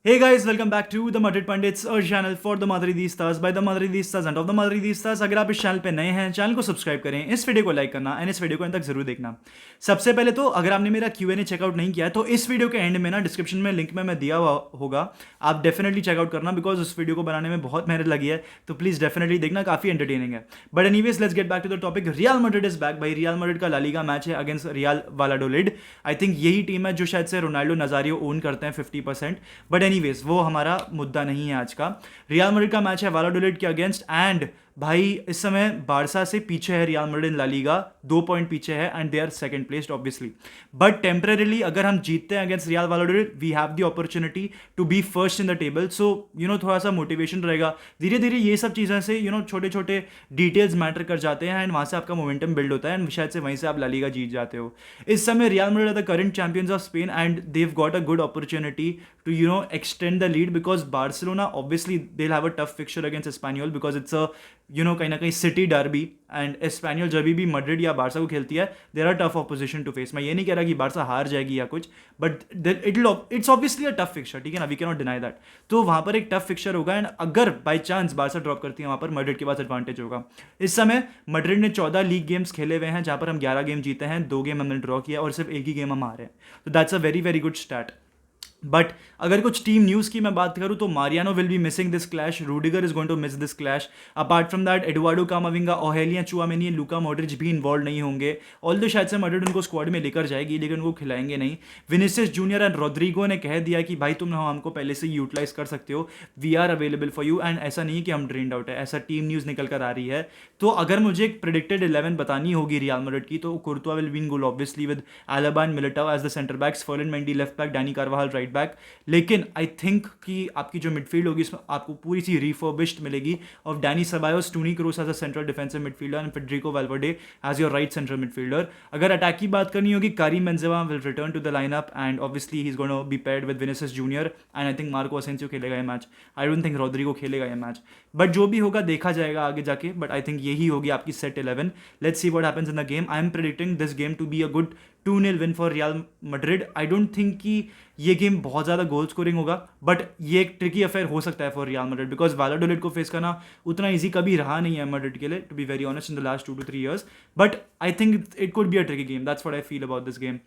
Hey guys, welcome back to the Madrid Pundits, a channel for the Madridistas by the Madridistas and of the Madridistas। अगर आप इस channel पे नए हैं, channel को subscribe करें, इस वीडियो को लाइक करना एंड इस वीडियो को अंत तक जरूर देखना। सबसे पहले तो अगर आपने मेरा Q&A चेकआउट नहीं किया है तो इस वीडियो के एंड में ना डिस्क्रिप्शन में लिंक में मैं दिया हुआ होगा, आप डेफिनेटली चेकआउट करना बिकॉज उस वीडियो को बनाने में बहुत मेहनत लगी है, तो प्लीज़ डेफिनेटली देखना, काफ़ी एंटरटेनिंग है। But anyways let's get back to the topic. Real Madrid is back भाई। रियल मैड्रिड का ला लीगा मैच है against Real Valladolid. I think यही टीम है जो शायद से रोनाल्डो नजारियो ओन करते हैं 50%। बट एनीवेज वो हमारा मुद्दा नहीं है आज का। रियल मैड्रिड का मैच है वालाडोलिड के अगेंस्ट एंड भाई इस समय बारसा से पीछे है Real Madrid in La Liga, 2 point पीछे है and they are second placed obviously. But temporarily अगर हम जीतते हैं against Real Valladolid we have the opportunity to be first in the table. So थोड़ा सा मोटिवेशन रहेगा। धीरे धीरे ये सब चीज़ें से छोटे छोटे डिटेल्स मैटर कर जाते हैं एंड वहाँ से आपका मोमेंटम बिल्ड होता है एंड शायद से वहीं से आप ला लीगा जीत जाते हो। इस समय Real Madrid are the current champions of Spain and they've got a good opportunity to extend the lead because Barcelona obviously they have a tough fixture against Espanyol because it's a कहीं ना कहीं city derby and एस्पेनियोल जब भी Madrid या Barça को खेलती है there are tough opposition to face. मैं ये नहीं कह रहा कि बारसा हार जाएगी या कुछ, but it's obviously a tough fixture, ठीक है ना, we can not deny that. तो वहाँ पर एक टफ फिक्चर होगा एंड अगर बाई चांस बारसा ड्रॉप करती है वहाँ पर मैड्रिड के पास एडवांटेज होगा। इस समय मैड्रिड ने 14 लीग गेम्स खेले हुए हैं जहाँ पर हम 11 गेम जीते हैं, 2 गेम हमने ड्रॉ किया और सिर्फ एक ही गेम हम हारे हैं। तो that's a very very good stat. But अगर कुछ टीम न्यूज़ की मैं बात करूं तो Mariano will be missing this clash, Rudiger is going to miss this clash. Apart from that Eduardo Camavinga, Aurelien, Tchouameni, Luka Modric भी involve नहीं होंगे। ऑल्दो शायद से मैड्रिड उनको स्क्वाड में लेकर जाएगी लेकिन उनको खिलाएंगे नहीं। विनिसियस जूनियर एंड रोड्रिगो ने कह दिया कि भाई तुम हमको पहले से यूटिलाइज कर सकते हो, we are available for you and ऐसा नहीं कि हम ड्रेन्ड आउट है, ऐसा टीम न्यूज़ निकल कर आ रही है। तो अगर मुझे एक प्रेडिक्टेड 11 बतानी होगी रियल मैड्रिड की तो Courtois will win goal obviously with Alaba and Militao as the centre backs, Ferland Mendy left back, Dani Carvajal right back. लेकिन आई थिंक कि आपकी जो मिडफील्ड होगी इसमें आपको पूरी सी रिफर्बिश्ड मिलेगी of Dani Ceballos, Toni Kroos as a central defensive midfielder and Federico Valverde as your right central midfielder. अगर अटैक की बात करनी होगी Karim Benzema will return to the lineup and obviously he is going to be paired with Vinicius Junior and I think Marco Asensio खेलेगा ये match. I don't think Rodrigo खेलेगा ये match, but जो भी होगा देखा जाएगा आगे जाके। बट आई थिंक यही होगी आपकी set 11। Let's see what happens in the game. I am predicting this game to be a good 2-0 win for Real Madrid. I don't think कि ये गेम बहुत ज़्यादा गोल स्कोरिंग होगा बट ये एक ट्रिकी अफेयर हो सकता है फॉर रियल मैड्रिड बिकॉज वालाडोलिड को फेस करना उतना ईजी कभी रहा नहीं है मैड्रिड के लिए, to be very honest, in the last 2 to 3 years। But I think it could be a tricky game, that's what I feel about this game.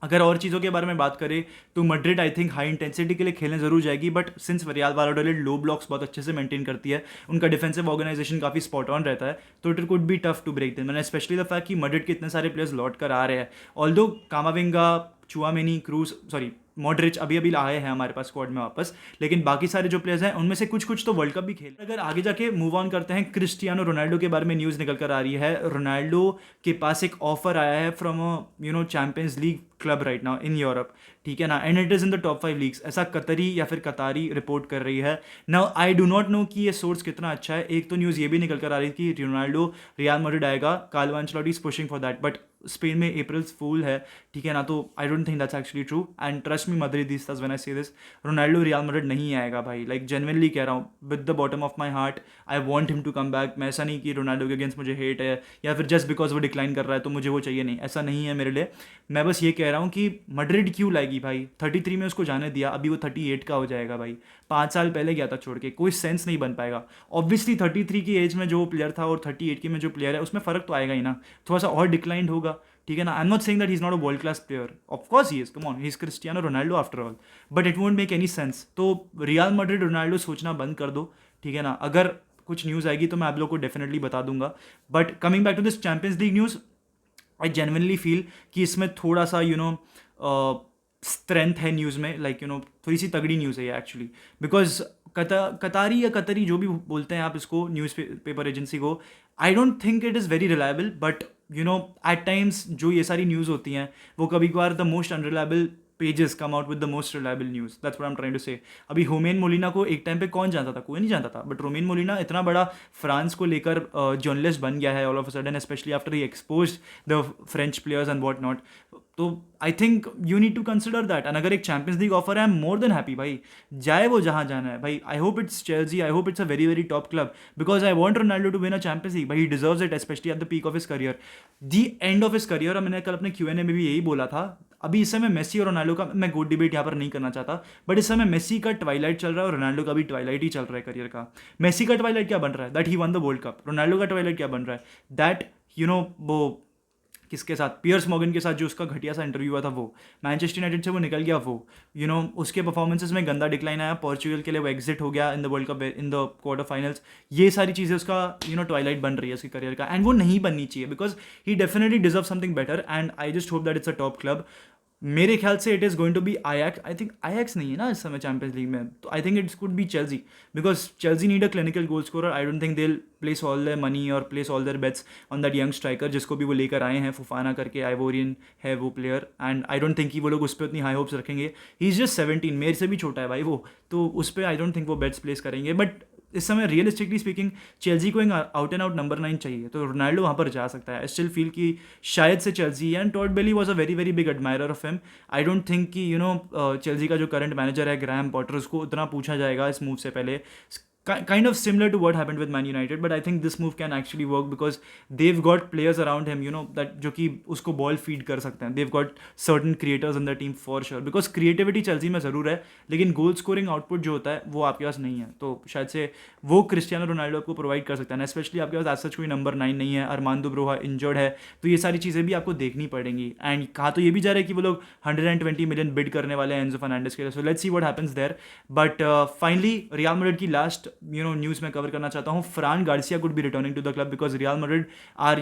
अगर और चीज़ों के बारे में बात करें तो Madrid I think high intensity के लिए खेलने जरूर जाएगी but since Real Valladolid low blocks बहुत अच्छे से मेंटेन करती है, उनका डिफेंसिव ऑर्गेनाइजेशन काफ़ी स्पॉट ऑन रहता है, तो it could be tough to break them and especially the fact कि मैड्रिड के इतने सारे प्लेयर्स लौट कर आ रहे हैं। Although Camavinga, Tchouameni, Kroos, sorry Modric अभी अभी आए हैं हमारे पास स्क्वाड में वापस, लेकिन बाकी सारे जो प्लेयर्स हैं उनमें से कुछ कुछ तो वर्ल्ड कप भी खेल। अगर आगे जाके मूव ऑन करते हैं, क्रिस्टियानो रोनाल्डो के बारे में न्यूज़ निकल कर आ रही है। रोनाल्डो के पास एक ऑफर आया है from champions league club right now in Europe, ठीक है ना, and it is in the top 5 leagues, ऐसा कतरी या फिर कतारी रिपोर्ट कर रही है। Now I do not know कि ये सोर्स कितना अच्छा है। एक तो न्यूज़ ये भी निकल कर आ रही थी कि रोनाल्डो रियल मैड्रिड आएगा, Carlo Ancelotti is pushing for that, but Spain में अप्रैल्स फूल है, ठीक है ना, तो I don't think that's actually true and trust me Madridistas when I say this, Ronaldo Real Madrid नहीं आएगा भाई, लाइक जेन्युइनली कह रहा हूँ with the bottom of my heart. I want him to come back. मैं ऐसा नहीं कि रोनाल्डो के अगेंस्ट मुझे हेट है या फिर जस्ट बिकॉज वो डिक्लाइन कर रहा है तो मुझे वो चाहिए, नहीं, ऐसा नहीं है मेरे लिए। मैं बस ये कह रहा हूँ कि मैड्रिड क्यों लाएगी भाई, 33 में उसको जाने दिया, अभी वो 38 का हो जाएगा भाई, 5 साल पहले गया था छोड़ के, कोई सेंस नहीं बन पाएगा। ऑब्वियसली 33 की एज में जो प्लेयर था और 38 की में जो प्लेयर है उसमें फ़र्क तो आएगा ही ना, थोड़ा सा और डिक्लाइंड होगा, ठीक है ना। आई am not saying that he is not a world class player, of course he is, come on, he is Cristiano Ronaldo after all, but it won't make any sense. तो रियल मैड्रिड रोनाल्डो सोचना बंद कर दो, ठीक है ना। अगर कुछ न्यूज़ आएगी तो मैं आप लोग को डेफिनेटली बता दूंगा। But coming back to this Champions League news, I genuinely feel कि इसमें थोड़ा सा स्ट्रेंथ है न्यूज़ में, लाइक थोड़ी सी तगड़ी न्यूज़ है ये एक्चुअली, बिकॉज कतारी या कतरी जो भी बोलते हैं आप इसको, न्यूज़ पेपर एजेंसी को, I don't think it is very reliable, but at times जो ये सारी न्यूज़ होती हैं वो कभी कभार the most unreliable pages come out with the most reliable news, that's what I am trying to say. अभी रोमेन मोलिना को एक टाइम पे कौन जानता था, कोई नहीं जानता था, बट रोमेन मोलिना इतना बड़ा फ्रांस को लेकर जर्नलिस्ट बन गया है all of a sudden, specially after he exposed the French players and what not. तो I think you need to consider that and अगर एक चैंपियंस लीग ऑफर है, I am more than happy भाई, जाए वो जहाँ जाना है भाई। I hope it's Chelsea, I hope it's a very very top club because I want Ronaldo to win a Champions League भाई, he deserves it, specially at the peak of his career, the end of his career. और मैंने कल अपने Q&A में भी यही बोला था, अभी इस समय मेसी और रोनाल्डो का मैं गोट डिबेट यहाँ पर नहीं करना चाहता, बट इस समय मेसी का ट्वाइलाइट चल रहा है और रोनाल्डो का भी ट्वाइलाइट ही चल रहा है करियर का। मेसी का ट्वाइलाइट क्या बन रहा है, that he one the world cup. Ronaldo का ट्वाइलाइट क्या बन रहा है, दैट वो किसके साथ, पियर्स मॉर्गन के साथ जो उसका घटिया सा इंटरव्यू हुआ था, वो मैनचेस्टर यूनाइटेड से वो निकल गया, वो उसके परफॉर्मेंसेस में गंदा डिक्लाइन आया, पोर्चुगल के लिए वो एग्जिट हो गया in the world cup in the quarter finals. ये सारी चीज़ें उसका ट्वाइलाइट बन रही है उसके करियर का, एंड वो नहीं बननी चाहिए because he definitely deserve something better, and I just hope that it's a top club. मेरे ख्याल से it is going to be Ajax. I think Ajax नहीं है ना इस समय चैंपियंस लीग में, तो I think it's could be Chelsea, because Chelsea need a clinical goal scorer. I don't think they place all their money और place all their bets on that young striker जिसको भी वो लेकर आए हैं, फुफाना करके, आइवोरियन है वो player, and I don't think कि वो लोग उस पर उतनी हाई होप्स रखेंगे। ही इज़ जस्ट 17, मेरे से भी छोटा है भाई वो, तो उस पर आई डोंट थिंक वो बेट्स प्लेस करेंगे। बट इस समय रियलिस्टिकली स्पीकिंग चेल्सी को एक आउट एंड आउट नंबर 9 चाहिए, तो रोनाल्डो वहाँ पर जा सकता है। आई स्टिल फील कि शायद से Chelsea, and Todd Boehly was a very very big admirer of him. I don't think कि चेल्सी का जो करंट मैनेजर है ग्रैम पॉटर, उसको उतना पूछा जाएगा इस मूव से पहले। Kind of similar to what happened with Man United, but I think this move can actually work because they've got players around him, that जो कि उसको बॉल फीड कर सकते हैं। They've got certain creators in the team for sure, because creativity Chelsea में ज़रूर है, लेकिन गोल स्कोरिंग आउटपुट जो होता है वो आपके पास नहीं है, तो शायद से वो क्रिस्टियानो रोनाल्डो आपको प्रोवाइड कर सकता है, स्पेशली आपके पास आज सच कोई नंबर 9 नहीं है, अरमांदो ब्रोहा इंजर्ड है, तो ये सारी चीज़ें भी आपको देखनी पड़ेंगी। एंड कहा तो ये भी जा रहा है कि वो लोग 120 मिलियन बिड करने वाले हैं एंजो फर्नांडिस के लिए, so let's see what happens there. But finally Real Madrid की लास्ट न्यूज़ में कवर करना चाहता हूँ। Fran Garcia could be returning to the club because Real Madrid are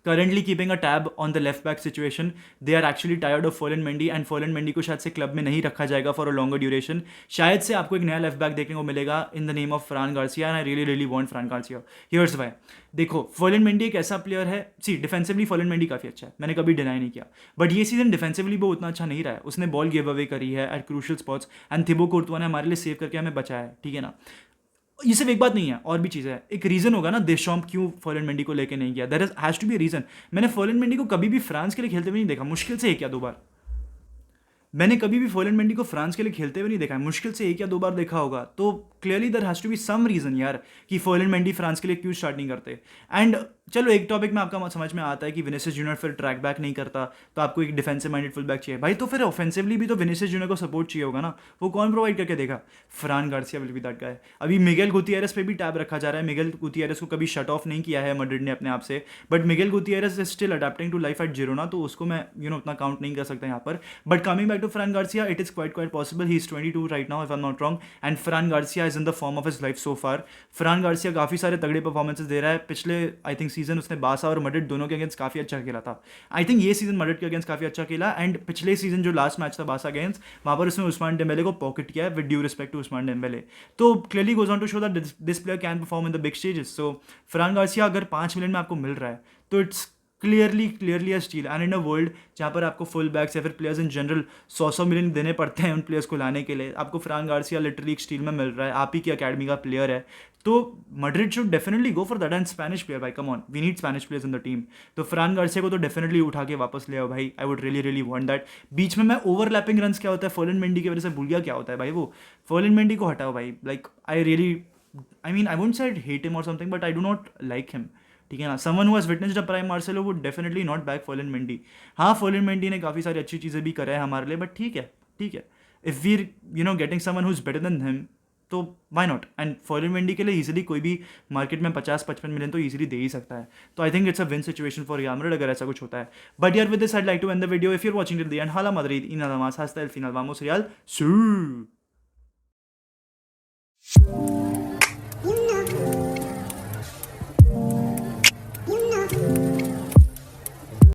currently keeping a tab on the left back situation. They are actually tired of Ferland Mendy, and Ferland Mendy को शायद से club में नहीं रखा जाएगा for a longer duration. शायद से आपको एक नया लेफ्ट बैक देखने को मिलेगा in the name of फ्रान Garcia, and I really really want फ्रान Garcia. Here's why. देखो, फर्लैंड मेंडी एक ऐसा प्लेयर है, डिफेंसिवली फर्लैंड मेंडी काफ़ी अच्छा है, मैंने कभी डिनाई नहीं किया, बट ये सीजन डिफेंसिवली वो उतना अच्छा नहीं रहा है। उसने बॉल गिव अवे करी है at crucial spots, and Thibaut Courtois ने हमारे लिए सेव करके हमें बचाया है, ठीक है ना। ये सिर्फ एक बात नहीं है, और भी चीज़ें हैं। एक रीज़न होगा ना देशॉम्प क्यों फर्लैंड मेंडी को लेके नहीं किया, there has to be reason. मैंने फर्लैंड मेंडी को कभी भी फ्रांस के लिए खेलते हुए नहीं देखा, मुश्किल से 1 या 2 बार। मैंने कभी भी फर्लैंड मेंडी को फ्रांस के लिए खेलते हुए नहीं देखा है, मुश्किल से 1 या 2 बार देखा होगा। तो clearly there has to be some reason यार कि फर्लैंड मेंडी फ्रांस के लिए क्यों स्टार्ट नहीं करते। एंड चलो एक टॉपिक में आपका समझ में आता है कि विनीसियस जूनियर फिर ट्रैक बैक नहीं करता, तो आपको एक डिफेंसिव माइंडेड फुल बैक चाहिए भाई, तो फिर ऑफेंसिवली भी तो विनीसियस जूनियर को सपोर्ट चाहिए होगा ना, वो कौन प्रोवाइड करके देगा? फ्रान Garcia will be that guy. अभी मिगेल गुतियरेस पे भी टैब रखा जा रहा है, मिगेल गुतियरेस को कभी शट ऑफ नहीं किया है मैड्रिड ने अपने आप से, but Miguel Gutierrez is still adapting to life at Girona, तो उसको मैं उतना काउंट नहीं कर सकता यहाँ पर। But coming back to Fran Garcia, it is quite possible, he is 22 right now if I am not wrong, and Fran Garcia is in the form of his life so far. Fran Garcia काफ़ी सारे तगड़े performances दे रहा है। पिछले I think season उसने बासा और Madrid दोनों के अगेंस्ट काफ़ी अच्छा खेला था। आई थिंक ये सीजन मैड्रिड के अगेंस्ट काफ़ी अच्छा खेला, एंड पिछले सीजन जो लास्ट मैच था बासा अगेंस्ट, वहाँ पर उसने उस्मान डेम्बेले को पॉकेट किया है, with due respect to Ousmane Dembele. तो clearly goes on to show that this player can perform in the big stages. So Fran Garcia अगर 5 मिलियन में आपको मिल रहा है तो it's clearly a steal, and in a world जहाँ पर आपको फुल बैक्स या फिर प्लेयर्स इन जनरल 100 मिलियन देने पड़ते हैं उन प्लेयर्स को लाने के लिए, आपको फ्रान गार्सिया लिटरली एक स्टील में मिल रहा है, आप ही की अकेडमी का प्लेयर है, तो Madrid should definitely go for that. And Spanish player भाई, come on, we need Spanish players in the team, तो फ्रान गार्सिया को तो डेफिनेटली उठा के वापस ले आओ भाई। I would really want that. बीच में मैं ओवरलैपिंग रन्स क्या होता है फर्लैंड मेंडी की वजह से भूल गया क्या होता है भाई, वो फर्लैंड मेंडी को हटाओ भाई। Like I mean I won't say hate him or something, but I do not like him, ठीक है ना। Someone who has witnessed a prime Marcelo would definitely not back Ferland Mendy. हाँ, फर्लैंड मेंडी ने काफ़ी सारी अच्छी चीज़ें भी करा है हमारे लिए, बट ठीक है if we getting someone who is better than him, तो why not. And Ferland Mendy के लिए ईजिली कोई भी मार्केट में 50-55 मिलियन तो ईजिली दे ही सकता है, तो I think it's a win situation for Real Madrid अगर ऐसा कुछ होता है। बट यार with this I like to end the video. If you are watching till the end, हाला Madrid y nada más, hasta el final, vamos Real, sí।